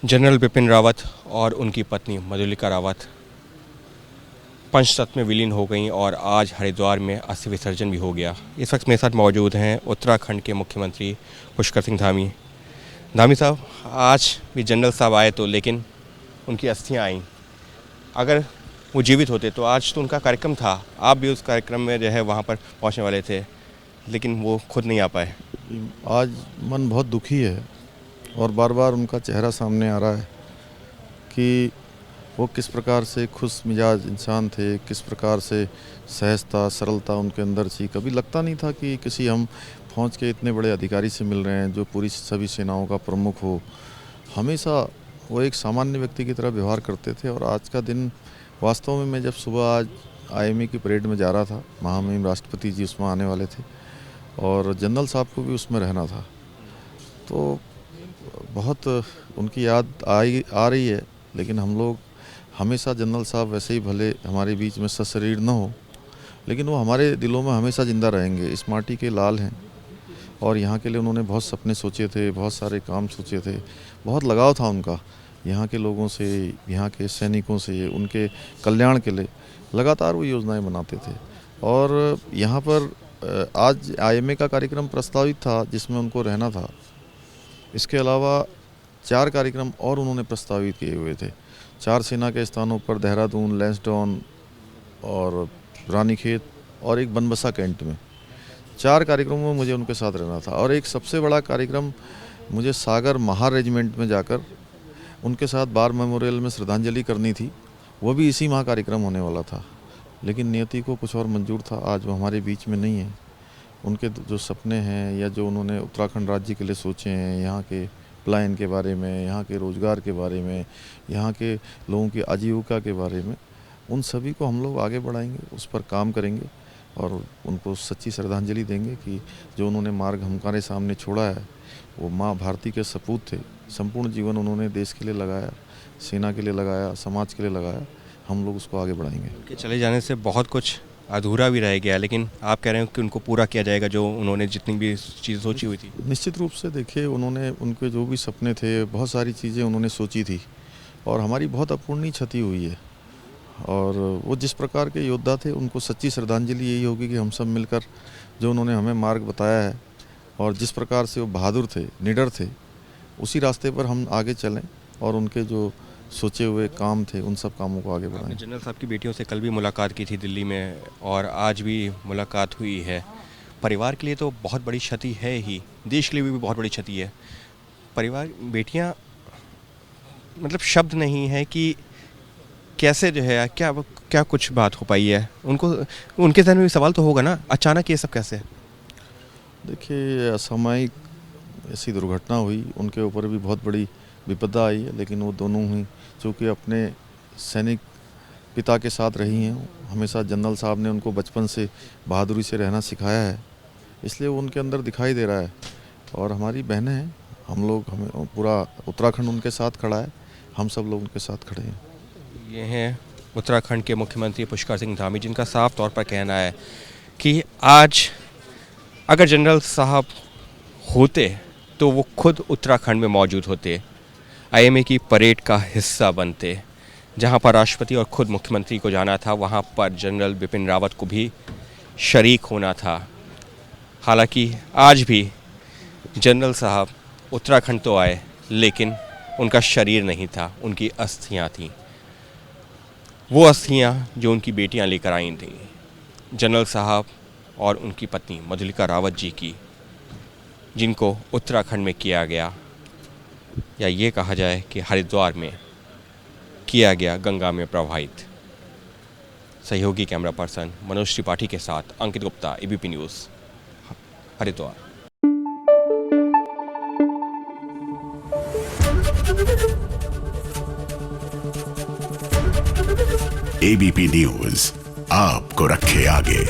General Bipin Rawat और उनकी पत्नी मधुलिका रावत पंचतत्व में विलीन हो गई और आज हरिद्वार में अस्थि विसर्जन भी हो गया। इस वक्त मेरे साथ मौजूद हैं उत्तराखंड के मुख्यमंत्री पुष्कर सिंह धामी। धामी साहब, आज भी जनरल साहब आए तो, लेकिन उनकी अस्थियां आईं। अगर वो जीवित होते तो आज तो उनका कार्यक्रम था, आप भी उस कार्यक्रम में जो है वहाँ पर पहुँचने वाले थे, लेकिन वो खुद नहीं आ पाए। आज मन बहुत दुखी है और बार बार उनका चेहरा सामने आ रहा है कि वो किस प्रकार से खुश मिजाज इंसान थे, किस प्रकार से सहजता सरलता उनके अंदर थी। कभी लगता नहीं था कि किसी हम फौज के इतने बड़े अधिकारी से मिल रहे हैं जो पूरी सभी सेनाओं का प्रमुख हो। हमेशा वो एक सामान्य व्यक्ति की तरह व्यवहार करते थे। और आज का दिन वास्तव में, मैं जब सुबह आज आईएमए की परेड में जा रहा था, महामहिम राष्ट्रपति जी उसमें आने वाले थे और जनरल साहब को भी उसमें रहना था, तो बहुत उनकी याद आ रही है। लेकिन हम लोग हमेशा, जनरल साहब वैसे ही भले हमारे बीच में सशरीर न हो, लेकिन वो हमारे दिलों में हमेशा ज़िंदा रहेंगे। इस माटी के लाल हैं और यहाँ के लिए उन्होंने बहुत सपने सोचे थे, बहुत सारे काम सोचे थे, बहुत लगाव था उनका यहाँ के लोगों से, यहाँ के सैनिकों से। उनके कल्याण के लिए लगातार वो योजनाएं बनाते थे। और यहाँ पर आज आईएमए का कार्यक्रम प्रस्तावित था जिसमें उनको रहना था। इसके अलावा 4 कार्यक्रम और उन्होंने प्रस्तावित किए हुए थे 4 सेना के स्थानों पर, देहरादून, लैंसडाउन और रानीखेत और एक बनबसा कैंट में। 4 कार्यक्रमों में मुझे उनके साथ रहना था। और एक सबसे बड़ा कार्यक्रम मुझे सागर महार रेजिमेंट में जाकर उनके साथ बार मेमोरियल में श्रद्धांजलि करनी थी। वो भी इसी माह कार्यक्रम होने वाला था, लेकिन नियति को कुछ और मंजूर था। आज वो हमारे बीच में नहीं है। उनके जो सपने हैं या जो उन्होंने उत्तराखंड राज्य के लिए सोचे हैं, यहाँ के पलायन के बारे में, यहाँ के रोज़गार के बारे में, यहाँ के लोगों की आजीविका के बारे में, उन सभी को हम लोग आगे बढ़ाएंगे, उस पर काम करेंगे और उनको सच्ची श्रद्धांजलि देंगे कि जो उन्होंने मार्ग हमारे सामने छोड़ा है, वो माँ भारती के सपूत थे। संपूर्ण जीवन उन्होंने देश के लिए लगाया, सेना के लिए लगाया, समाज के लिए लगाया। हम लोग उसको आगे बढ़ाएंगे। उनके चले जाने से बहुत कुछ अधूरा भी रह गया, लेकिन आप कह रहे हो कि उनको पूरा किया जाएगा जो उन्होंने जितनी भी चीज़ सोची हुई थी। निश्चित रूप से देखिए, उन्होंने उनके जो भी सपने थे, बहुत सारी चीज़ें उन्होंने सोची थी और हमारी बहुत अपूर्णीय क्षति हुई है। और वो जिस प्रकार के योद्धा थे, उनको सच्ची श्रद्धांजलि यही होगी कि हम सब मिलकर जो उन्होंने हमें मार्ग बताया है और जिस प्रकार से वो बहादुर थे, निडर थे, उसी रास्ते पर हम आगे चलें और उनके जो सोचे हुए काम थे उन सब कामों को आगे बढ़ाएं। जनरल साहब की बेटियों से कल भी मुलाकात की थी दिल्ली में और आज भी मुलाकात हुई है। परिवार के लिए तो बहुत बड़ी क्षति है ही, देश के लिए भी बहुत बड़ी क्षति है। परिवार, बेटियां, मतलब शब्द नहीं है कि कैसे जो है क्या कुछ बात हो पाई है। उनको, उनके ज़हन में भी सवाल तो होगा ना, अचानक ये सब कैसे। देखिए, असामयिक ऐसी दुर्घटना हुई, उनके ऊपर भी बहुत बड़ी विपदा आई है, लेकिन वो दोनों ही चूँकि अपने सैनिक पिता के साथ रही हैं, हमेशा जनरल साहब ने उनको बचपन से बहादुरी से रहना सिखाया है, इसलिए वो उनके अंदर दिखाई दे रहा है। और हमारी बहनें हैं, हमें पूरा उत्तराखंड उनके साथ खड़ा है, हम सब लोग उनके साथ खड़े हैं। ये हैं उत्तराखंड के मुख्यमंत्री पुष्कर सिंह धामी, जिनका साफ तौर पर कहना है कि आज अगर जनरल साहब होते तो वो खुद उत्तराखंड में मौजूद होते, आईएमए की परेड का हिस्सा बनते। जहां पर राष्ट्रपति और खुद मुख्यमंत्री को जाना था, वहां पर जनरल बिपिन रावत को भी शरीक होना था। हालांकि आज भी जनरल साहब उत्तराखंड तो आए, लेकिन उनका शरीर नहीं था, उनकी अस्थियां थीं। वो अस्थियां जो उनकी बेटियां लेकर आई थीं, जनरल साहब और उनकी पत्नी मधुलिका रावत जी की, जिनको उत्तराखंड में किया गया, या ये कहा जाए कि हरिद्वार में किया गया, गंगा में प्रवाहित। सहयोगी कैमरा पर्सन मनोज त्रिपाठी के साथ Ankit Gupta, ABP news, Haridwar. ABP news आपको रखे आगे।